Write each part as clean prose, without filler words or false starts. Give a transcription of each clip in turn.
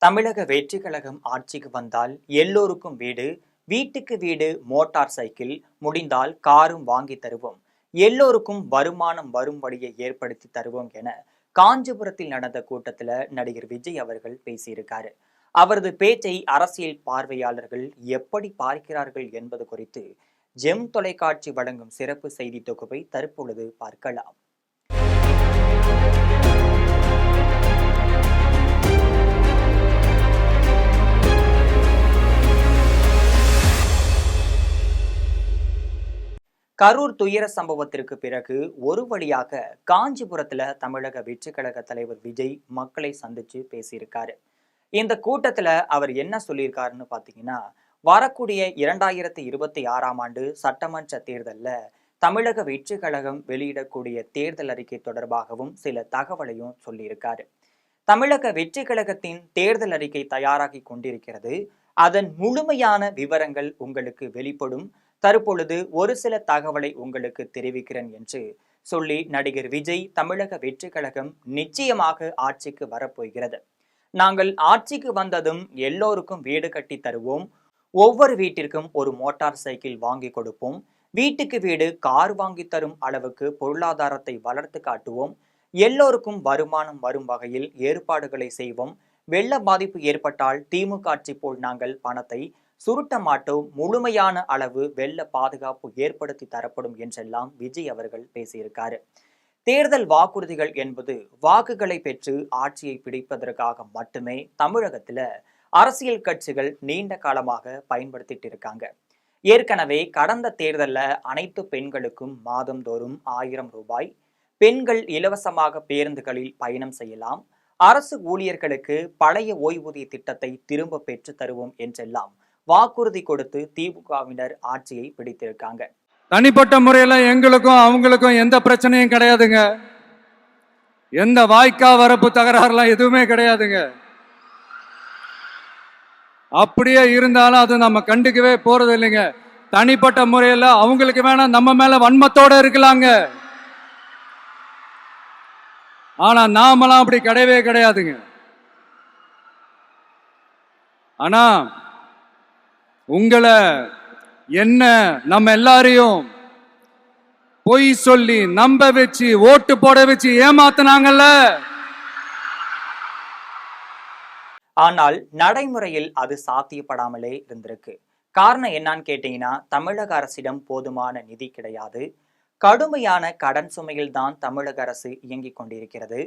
தமிழக வெற்றி கழகம் ஆட்சிக்கு வந்தால் எல்லோருக்கும் வீடு, வீட்டுக்கு வீடு மோட்டார் சைக்கிள், முடிந்தால் காரும் வாங்கி தருவோம், எல்லோருக்கும் வருமானம் வரும் வழியை ஏற்படுத்தி தருவோம் என காஞ்சிபுரத்தில் நடந்த கூட்டத்தில் நடிகர் விஜய் அவர்கள் பேசியிருக்காரு. அவரது பேச்சை அரசியல் பார்வையாளர்கள் எப்படி பார்க்கிறார்கள் என்பது குறித்து ஜெம் தொலைக்காட்சி வழங்கும் சிறப்பு செய்தி தொகுப்பை தற்பொழுது பார்க்கலாம். கரூர் துயர சம்பவத்திற்கு பிறகு ஒரு வழியாக காஞ்சிபுரத்துல தமிழக வெற்றி கழக தலைவர் விஜய் மக்களை சந்திச்சு பேசியிருக்காரு. இந்த கூட்டத்துல அவர் என்ன சொல்லியிருக்காருன்னு பாத்தீங்கன்னா, வரக்கூடிய 2026ஆம் ஆண்டு சட்டமன்ற தேர்தல்ல தமிழக வெற்றி கழகம் வெளியிடக்கூடிய தேர்தல் அறிக்கை தொடர்பாகவும் சில தகவலையும் சொல்லியிருக்காரு. தமிழக வெற்றி கழகத்தின் தேர்தல் அறிக்கை தயாராகி கொண்டிருக்கிறது. அதன் முழுமையான விவரங்கள் உங்களுக்கு வெளிப்படும். தற்பொழுது ஒரு சில தகவலை உங்களுக்கு தெரிவிக்கிறேன் என்று சொல்லி நடிகர் விஜய் தமிழக வெற்றி கழகம் நிச்சயமாக ஆட்சிக்கு வரப்போகிறது. நாங்கள் ஆட்சிக்கு வந்ததும் எல்லோருக்கும் வீடு கட்டி தருவோம், ஒவ்வொரு வீட்டிற்கும் ஒரு மோட்டார் சைக்கிள் வாங்கி கொடுப்போம், வீட்டுக்கு வீடு கார் வாங்கி தரும் அளவுக்கு பொருளாதாரத்தை வளர்த்து காட்டுவோம், எல்லோருக்கும் வருமானம் வரும் வகையில் ஏற்பாடுகளை செய்வோம், வெள்ள பாதிப்பு ஏற்பட்டால் திமுக ஆட்சி போல் நாங்கள் பணத்தை சுருட்ட மாட்டோம், முழுமையான அளவு வெள்ள பாதுகாப்பு ஏற்படுத்தி தரப்படும் என்றெல்லாம் விஜய் அவர்கள் பேசியிருக்காரு. தேர்தல் வாக்குறுதிகள் என்பது வாக்குகளை பெற்று ஆட்சியை பிடிப்பதற்காக மட்டுமே தமிழகத்துல அரசியல் கட்சிகள் நீண்ட காலமாக பயன்படுத்திட்டு இருக்காங்க. ஏற்கனவே கடந்த தேர்தல்ல அனைத்து பெண்களுக்கும் மாதந்தோறும் 1000 ரூபாய், பெண்கள் இலவசமாக பேருந்துகளில் பயணம் செய்யலாம், அரசு ஊழியர்களுக்கு பழைய ஓய்வூதிய திட்டத்தை திரும்ப பெற்று தருவோம் என்றெல்லாம் வாக்குறுதி கொடுத்து திமுகவினர் ஆட்சியை பிடித்திருக்காங்க. தனிப்பட்ட முறையில எங்களுக்கும் அவங்களுக்கும் எந்த பிரச்சனையும் கிடையாதுங்க. எந்த வாய்க்கா வரப்பு தகராறுலாம் எதுவுமே கிடையாதுங்க. அப்படியே இருந்தாலும் அது நம்ம கண்டுக்கவே போறது இல்லைங்க. தனிப்பட்ட முறையில அவங்களுக்கு வேணா நம்ம மேல வன்மத்தோட இருக்கலாங்க. ஆனா நாமெல்லாம் அப்படி கிடையவே கிடையாதுங்க. ஆனா உங்களை என்ன நம்ம எல்லாரையும் பொய் சொல்லி நம்ப வச்சு ஓட்டு போட வச்சு ஏமாத்தினாங்கல்ல. ஆனால் நடைமுறையில் அது சாத்தியப்படாமலே இருந்திருக்கு. காரணம் என்னன்னு கேட்டீங்கன்னா, தமிழக அரசிடம் போதுமான நிதி கிடையாது. கடுமையான கடன் சுமையில் தான் தமிழக அரசு இயங்கிக் கொண்டிருக்கிறது.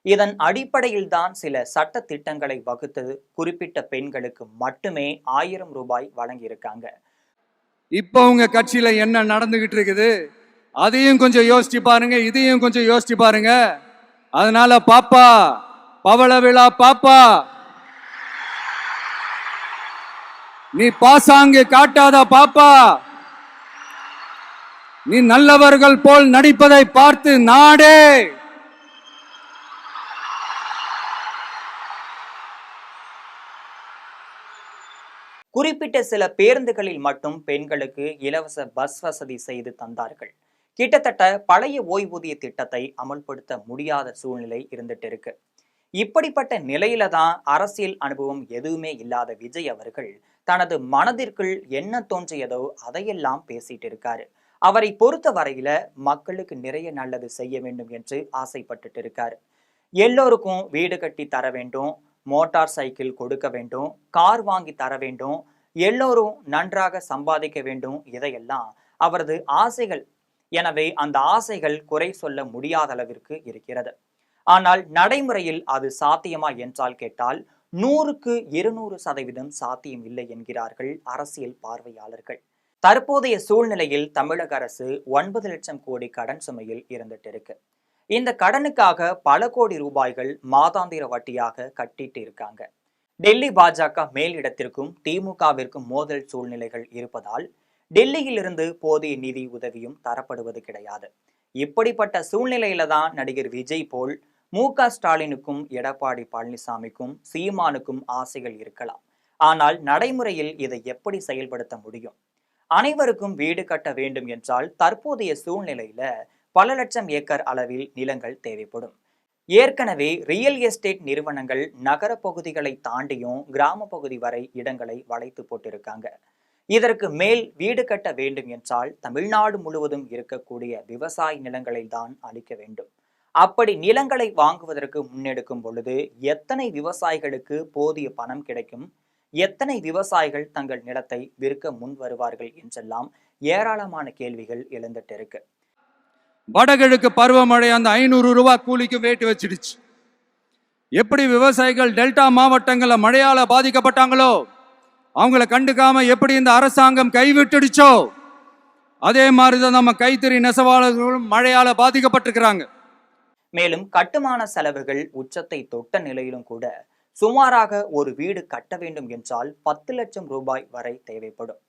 இதன் அடிப்படையில் தான் சில சட்ட திட்டங்களை வகுத்து குறிப்பிட்ட பெண்களுக்கு மட்டுமே 1000 ரூபாய் வழங்கியிருக்காங்க. இப்ப உங்க கட்சியில என்ன நடந்துகிட்டு இருக்குது அதையும் கொஞ்சம் யோசிச்சு பாருங்க, இதையும் கொஞ்சம் யோசிச்சு பாருங்க. அதனால பாப்பா, பவள விழா பாப்பா, நீ பாசாங்கு காட்டாத பாப்பா, நீ நல்லவர்கள் போல் நடிப்பதை பார்த்து நாடே குறிப்பிட்ட சில பேருந்துகளில் மட்டும் பெண்களுக்கு இலவச பஸ் வசதி செய்து தந்தார்கள். கிட்டத்தட்ட பழைய ஓய்வூதிய திட்டத்தை அமல்படுத்த முடியாத சூழ்நிலை இருந்துட்டு இருக்கு. இப்படிப்பட்ட நிலையில தான் அரசியல் அனுபவம் எதுவுமே இல்லாத விஜய் அவர்கள் தனது மனதிற்குள் என்ன தோன்றியதோ அதையெல்லாம் பேசிட்டு இருக்காரு. அவரை பொறுத்த வரையில மக்களுக்கு நிறைய நல்லது செய்ய வேண்டும் என்று ஆசைப்பட்டுட்டு இருக்காரு. எல்லோருக்கும் வீடு கட்டி தர வேண்டும், மோட்டார் சைக்கிள் கொடுக்க வேண்டும், கார் வாங்கி தர வேண்டும், எல்லோரும் நன்றாக சம்பாதிக்க வேண்டும், இதையெல்லாம் அவரது ஆசைகள். எனவே அந்த ஆசைகள் குறை சொல்ல முடியாத அளவிற்கு இருக்கிறது. ஆனால் நடைமுறையில் அது சாத்தியமா என்றால் கேட்டால் 100க்கு 200% சாத்தியம் இல்லை என்கிறார்கள் அரசியல் பார்வையாளர்கள். தற்போதைய சூழ்நிலையில் தமிழக அரசு 9 லட்சம் கோடி கடன் சுமையில் இருந்துட்டு இருக்கு. இந்த கடனுக்காக பல கோடி ரூபாய்கள் மாதாந்திர வட்டியாக கட்டிட்டு இருக்காங்க. டெல்லி பாஜக மேலிடத்திற்கும் திமுகவிற்கும் மோதல் சூழ்நிலைகள் இருப்பதால் டெல்லியிலிருந்து போதிய நிதி உதவியும் தரப்படுவது கிடையாது. இப்படிப்பட்ட சூழ்நிலையில தான் நடிகர் விஜய் போல் மு.க. ஸ்டாலினுக்கும் எடப்பாடி பழனிசாமிக்கும் சீமானுக்கும் ஆசைகள் இருக்கலாம். ஆனால் நடைமுறையில் இதை எப்படி செயல்படுத்த முடியும்? அனைவருக்கும் வீடு கட்ட வேண்டும் என்றால் தற்போதைய சூழ்நிலையில பல லட்சம் ஏக்கர் அளவில் நிலங்கள் தேவைப்படும். ஏற்கனவே ரியல் எஸ்டேட் நிறுவனங்கள் நகர பகுதிகளை தாண்டியும் கிராம பகுதி வரை இடங்களை வளைத்து போட்டிருக்காங்க. இதற்கு மேல் வீடு கட்ட வேண்டும் என்றால் தமிழ்நாடு முழுவதும் இருக்கக்கூடிய விவசாய நிலங்களை தான் அளிக்க வேண்டும். அப்படி நிலங்களை வாங்குவதற்கு முன்னெடுக்கும் பொழுது எத்தனை விவசாயிகளுக்கு போதிய பணம் கிடைக்கும், எத்தனை விவசாயிகள் தங்கள் நிலத்தை விற்க முன் வருவார்கள் என்றெல்லாம் ஏராளமான கேள்விகள் எழுந்துட்டு இருக்கு. வடகிழக்கு பருவமழை அந்த 500 ரூபாய் கூலிக்கு வேட்டு வச்சிடுச்சு. எப்படி விவசாயிகள் டெல்டா மாவட்டங்கள்ல மழையால பாதிக்கப்பட்டாங்களோ, அவங்கள கண்டுக்காம எப்படி இந்த அரசாங்கம் கைவிட்டுடுச்சோ, அதே மாதிரிதான் நம்ம கைத்தறி நெசவாளர்களும் மழையால பாதிக்கப்பட்டிருக்கிறாங்க. மேலும் கட்டுமான செலவுகள் உச்சத்தை தொட்ட நிலையிலும் கூட சுமாராக ஒரு வீடு கட்ட வேண்டும் என்றால் 10 லட்சம் ரூபாய் வரை தேவைப்படும்.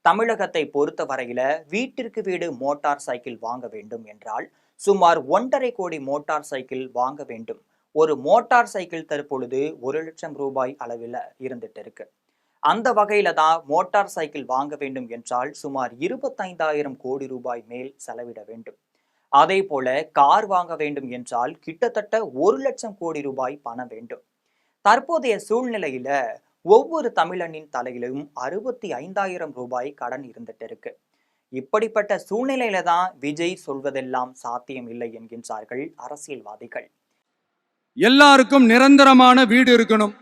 தமிழகத்தை பொறுத்த வரையில வீட்டிற்கு வீடு மோட்டார் சைக்கிள் வாங்க வேண்டும் என்றால் சுமார் 1.5 கோடி மோட்டார் சைக்கிள் வாங்க வேண்டும். ஒரு மோட்டார் சைக்கிள் தற்பொழுது 1 லட்சம் ரூபாய் அளவில் இருந்துட்டு இருக்கு. அந்த வகையில தான் மோட்டார் சைக்கிள் வாங்க வேண்டும் என்றால் சுமார் 25,000 கோடி ரூபாய் மேல் செலவிட வேண்டும். அதே போல கார் வாங்க வேண்டும் என்றால் கிட்டத்தட்ட 1 லட்சம் கோடி ரூபாய் பணம் வேண்டும். தற்போதைய சூழ்நிலையில ஒவ்வொரு தமிழனின் தலையிலும் 65,000 ரூபாய் கடன் இருந்துட்டு இருக்கு. இப்படிப்பட்ட சூழ்நிலையில தான் விஜய் சொல்வதெல்லாம் சாத்தியம் இல்லை என்கின்றார்கள் அரசியல்வாதிகள். எல்லாருக்கும் நிரந்தரமான வீடு இருக்கணும்.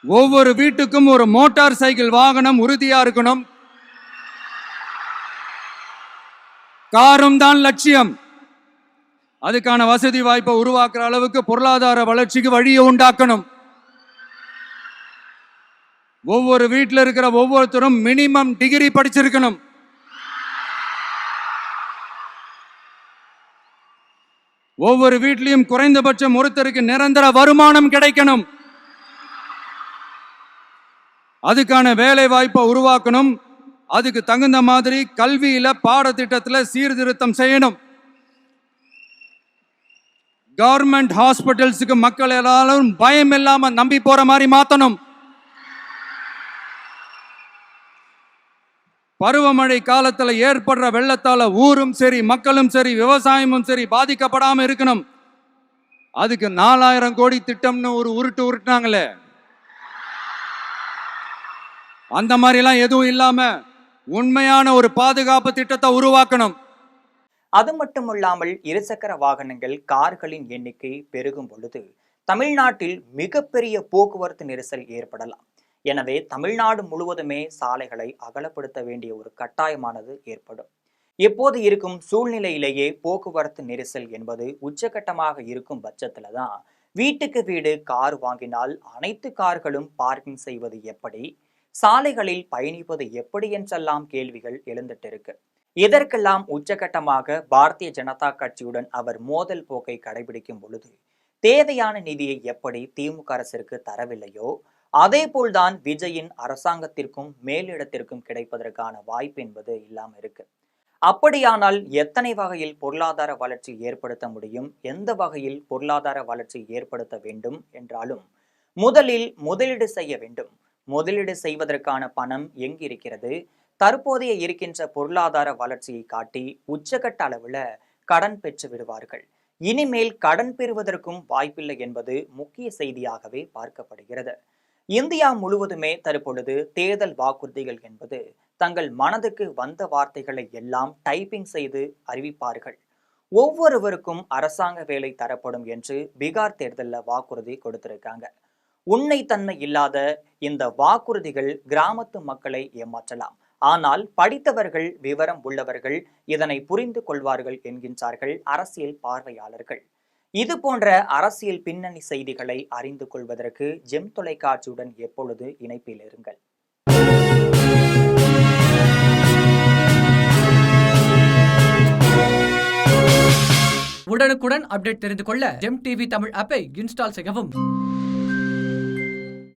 ஒவ்வொரு வீட்டுக்கும் ஒரு மோட்டார் சைக்கிள் வாகனம் உறுதியா இருக்கணும். காரும் தான் லட்சியம். அதுக்கான வசதி வாய்ப்பை உருவாக்குற அளவுக்கு பொருளாதார வளர்ச்சிக்கு வழியை உண்டாக்கணும். ஒவ்வொரு வீட்டில் இருக்கிற ஒவ்வொருத்தரும் மினிமம் டிகிரி படிச்சிருக்கணும். ஒவ்வொரு வீட்லயும் குறைந்தபட்சம் ஒருத்தருக்கு நிரந்தர வருமானம் கிடைக்கணும். அதுக்கான வேலை வாய்ப்பை உருவாக்கணும். அதுக்கு தகுந்த மாதிரி கல்வியில பாடத்திட்டத்துல சீர்திருத்தம் செய்யணும். கவர்மெண்ட் ஹாஸ்பிட்டல்ஸுக்கு மக்கள் எல்லாரும் பயம் இல்லாம நம்பி போற மாதிரி மாத்தணும். பருவமழை காலத்துல ஏற்படுற வெள்ளத்தால ஊரும் சரி மக்களும் சரி விவசாயமும் சரி பாதிக்கப்படாம இருக்கணும். அதுக்கு 4,000 கோடி திட்டம்னு ஒரு உருட்டுனாங்களே, அந்த மாதிரி எல்லாம் எதுவும் இல்லாம உண்மையான ஒரு பாதுகாப்பு திட்டத்தை உருவாக்கணும். அது மட்டுமல்லாமல் இருசக்கர வாகனங்கள் கார்களின் எண்ணிக்கை பெருகும் பொழுது தமிழ்நாட்டில் மிகப்பெரிய போக்குவரத்து நெரிசல் ஏற்படலாம். எனவே தமிழ்நாடு முழுவதுமே சாலைகளை அகலப்படுத்த வேண்டிய ஒரு கட்டாயமானது ஏற்படும். இப்போது இருக்கும் சூழ்நிலையிலேயே போக்குவரத்து நெரிசல் என்பது உச்சகட்டமாக இருக்கும் பட்சத்துல தான் வீட்டுக்கு வீடு கார் வாங்கினால் அனைத்து கார்களும் பார்க்கிங் செய்வது எப்படி, சாலைகளில் பயணிப்பது எப்படி என்றெல்லாம் கேள்விகள் எழுந்துட்டு இருக்கு. இதற்கெல்லாம் உச்சகட்டமாக பாரதிய ஜனதா கட்சியுடன் அவர் மோதல் போக்கை கடைபிடிக்கும் பொழுது தேவையான நிதியை எப்படி திமுக அரசிற்கு தரவில்லையோ அதே போல்தான் விஜயின் அரசாங்கத்திற்கும் மேலிடத்திற்கும் கிடைப்பதற்கான வாய்ப்பு என்பது இல்லாம இருக்கு. அப்படியானால் எத்தனை வகையில் பொருளாதார வளர்ச்சி ஏற்படுத்த முடியும், எந்த வகையில் பொருளாதார வளர்ச்சி ஏற்படுத்த வேண்டும் என்றாலும் முதலில் முதலீடு செய்ய வேண்டும். முதலீடு செய்வதற்கான பணம் எங்கு இருக்கிறது? தற்போதைய இருக்கின்ற பொருளாதார வளர்ச்சியை காட்டி உச்சகட்ட அளவுல கடன் பெற்று விடுவார்கள். இனிமேல் கடன் பெறுவதற்கும் வாய்ப்பில்லை என்பது முக்கிய செய்தியாகவே பார்க்கப்படுகிறது. இந்தியா முழுவதுமே தற்பொழுது தேர்தல் வாக்குறுதிகள் என்பது தங்கள் மனதுக்கு வந்த வார்த்தைகளை எல்லாம் டைப்பிங் செய்து அறிவிப்பார்கள். ஒவ்வொருவருக்கும் அரசாங்க வேலை தரப்படும் என்று பீகார் தேர்தலில் வாக்குறுதி கொடுத்திருக்காங்க. உண்மைத்தன்மை இல்லாத இந்த வாக்குறுதிகள் கிராமத்து மக்களை ஏமாற்றலாம். ஆனால் படித்தவர்கள், விவரம் உள்ளவர்கள் இதனை புரிந்து கொள்வார்கள் என்கின்றார்கள் அரசியல் பார்வையாளர்கள். இது போன்ற அரசியல் பின்னணி செய்திகளை அறிந்து கொள்வதற்கு ஜெம் தொலைக்காட்சியுடன் எப்பொழுது இணைப்பில் இருங்கள். உடனுக்குடன் அப்டேட் தெரிந்து கொள்ள ஜெம் டிவி தமிழ் ஆப்பை இன்ஸ்டால் செய்யவும்.